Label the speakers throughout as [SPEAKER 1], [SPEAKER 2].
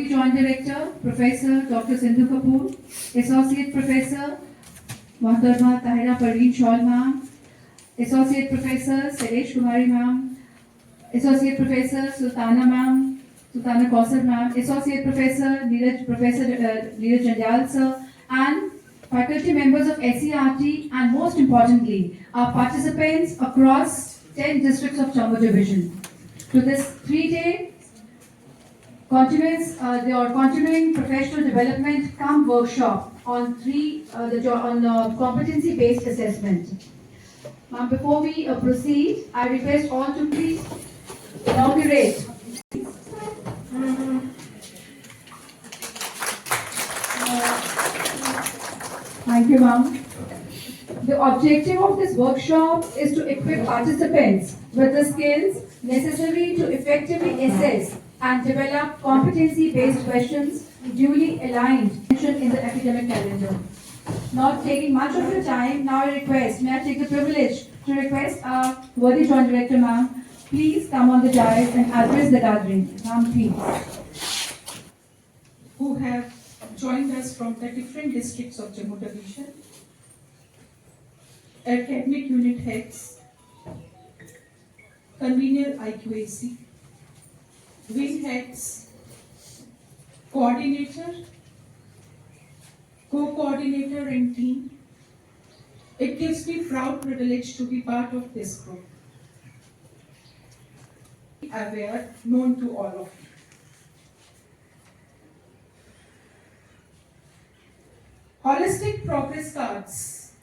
[SPEAKER 1] Worthy Joint Director, Professor Dr. Sindhu Kapoor, Associate Professor Mahtarma Tahira Parveen Shawl Ma'am, Associate Professor Sailesh Kumari Ma'am, Associate Professor Sultana Ma'am, Sultana Kausar Ma'am, Associate Professor Neeraj Janjal Sir, and faculty members of SERT, and most importantly, our participants across 10 districts of Jammu Division to this 3-day continuing professional development come workshop on competency-based assessment. Now, before we proceed, I request all to please inaugurate. Thank you, ma'am. The objective of this workshop is to equip participants with the skills necessary to effectively assess and develop competency-based questions duly aligned in the academic calendar. Not taking much of your time, now I may I take the privilege to request our worthy Joint Director, ma'am, please come on the dais and address the gathering. Ma'am, please.
[SPEAKER 2] Who have joined us from the different districts of Jammu Division, academic unit heads, convener IQAC, wing heads, coordinator, co-coordinator and team. It gives me proud privilege to be part of this group. Aware, known to all of you. Holistic progress cards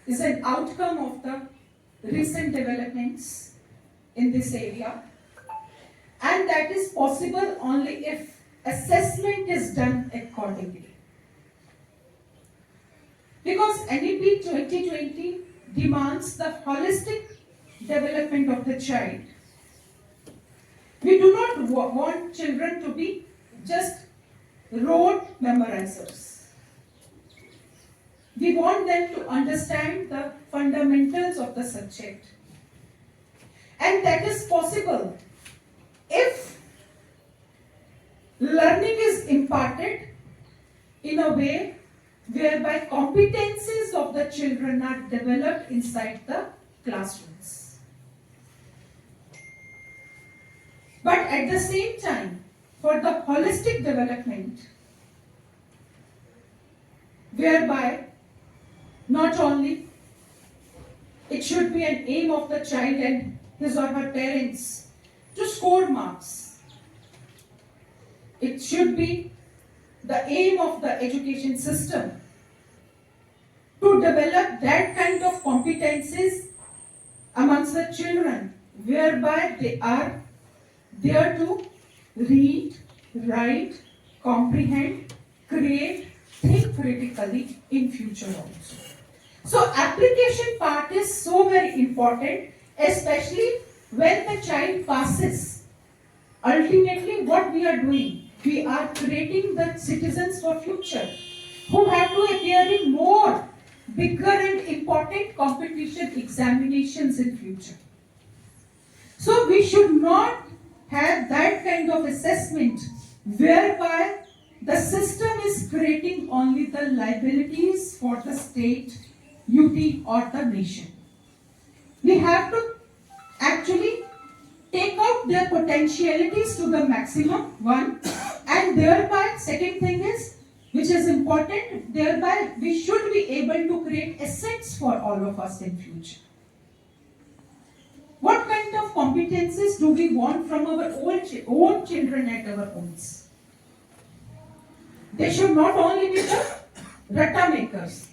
[SPEAKER 2] is an outcome of the recent developments in this area, and that is possible only if assessment is done accordingly. Because NEP 2020 demands the holistic development of the child. We do not want children to be just rote memorizers. We want them to understand the fundamentals of the subject. And that is possible if learning is imparted in a way whereby competencies of the children are developed inside the classrooms. But at the same time, for the holistic development, whereby not only it should be an aim of the child and his or her parents to score marks. It should be the aim of the education system to develop that kind of competencies amongst the children, whereby they are there to read, write, comprehend, create, think critically in future also. So application part is so very important, especially when the child passes. Ultimately, what we are doing, we are creating the citizens for future who have to appear in more bigger and important competition examinations in future. So we should not have that kind of assessment whereby the system is creating only the liabilities for the state, UT or the nation. We have to actually take out their potentialities to the maximum, one, and thereby, second thing is, which is important, thereby we should be able to create assets for all of us in future. What kind of competencies do we want from our own children at our homes? They should not only be the rata makers.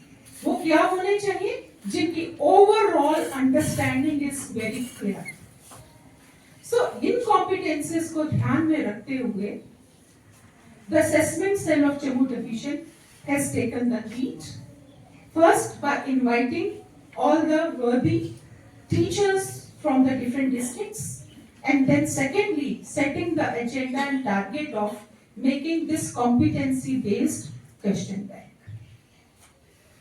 [SPEAKER 2] वो क्या होने चाहिए जिनकी overall understanding is very clear. So in competencies को ध्यान में रखते हुए, the assessment cell of Jammu Division has taken the lead. First, by inviting all the worthy teachers from the different districts, and then secondly, setting the agenda and target of making this competency-based question bank.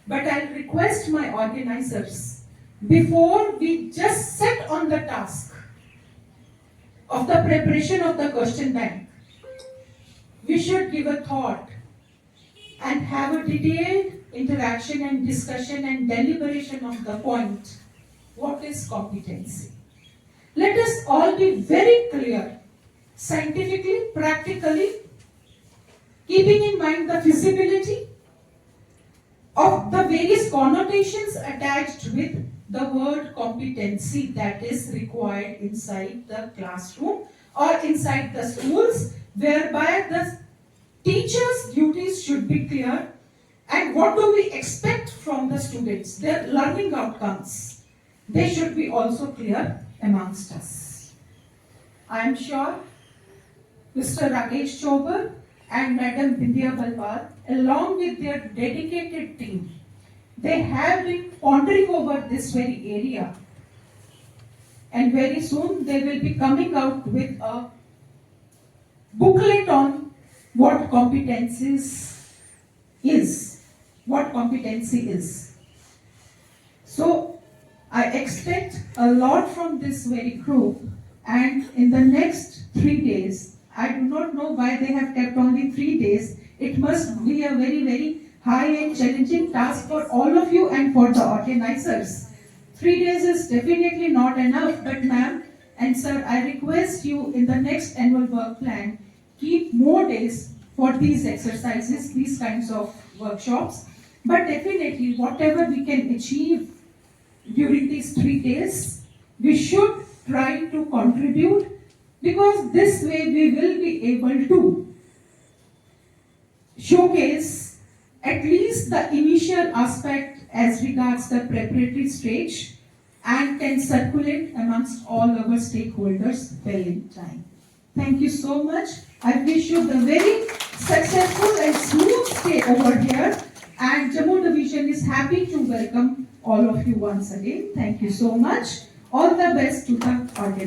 [SPEAKER 2] But I'll request my organizers, before we just set on the task of the preparation of the question bank, we should give a thought and have a detailed interaction and discussion and deliberation on the point, what is competency? Let us all be very clear, scientifically, practically, keeping in mind the feasibility of the various connotations attached with the word competency that is required inside the classroom or inside the schools, whereby the teachers' duties should be clear and what do we expect from the students, their learning outcomes. They should be also clear amongst us. I am sure Mr. Rakesh Chobar and Madam Bindya Balwar, along with their dedicated team, they have been pondering over this very area. And very soon they will be coming out with a booklet on what competency is. So I expect a lot from this very group, and in the next 3 days, I do not know why they have kept only 3 days. It must be a very, very high and challenging task for all of you and for the organizers. 3 days is definitely not enough, but ma'am and sir, I request you in the next annual work plan, keep more days for these exercises, these kinds of workshops. But definitely, whatever we can achieve during these 3 days, we should try to contribute, because this way we will be able to showcase at least the initial aspect as regards the preparatory stage and can circulate amongst all our stakeholders well in time. Thank you so much. I wish you the very successful and smooth stay over here, and Jammu Division is happy to welcome all of you once again. Thank you so much. All the best to the organizers.